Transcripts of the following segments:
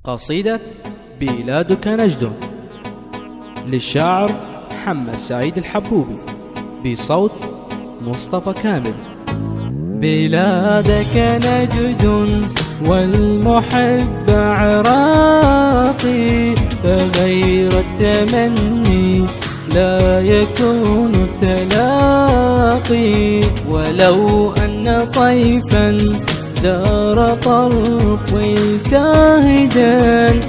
قصيدة بلادك نجد للشاعر محمد سعيد الحبوبي بصوت مصطفى كامل. بلادك نجد والمحب عراقي، فغير التمني لا يكون تلاقي. ولو أن طيفا زار طرفي ساهدا،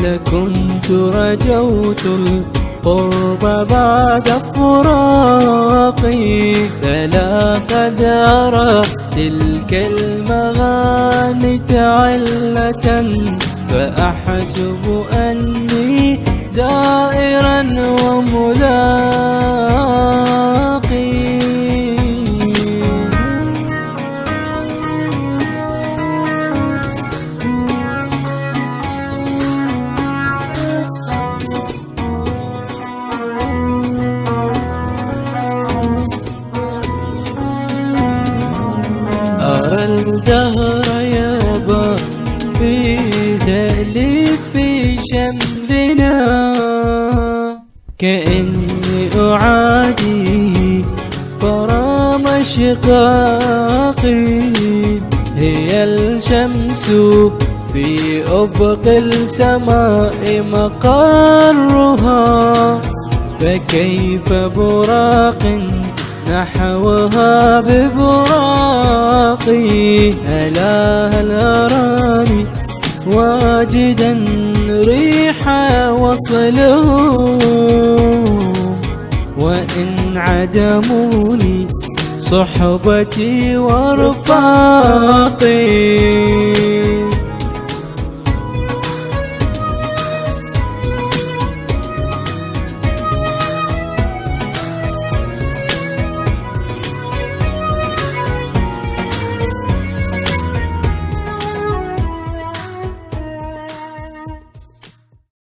لكنت رجوت القرب بعد فراقي. فلا قد أرى تلك المغاني علة، فأحسب أني زائرا وملاقي. أرى الدهر يابا في تأليف شملنا، كأني أعادي فرام شقاقي. هي الشمس في أفق السماء مقرها، فكيف براق نحوها ببراقي. ألا هل أراني واجدا ريح وصله، وإن عدموني صحبتي ورفاقي.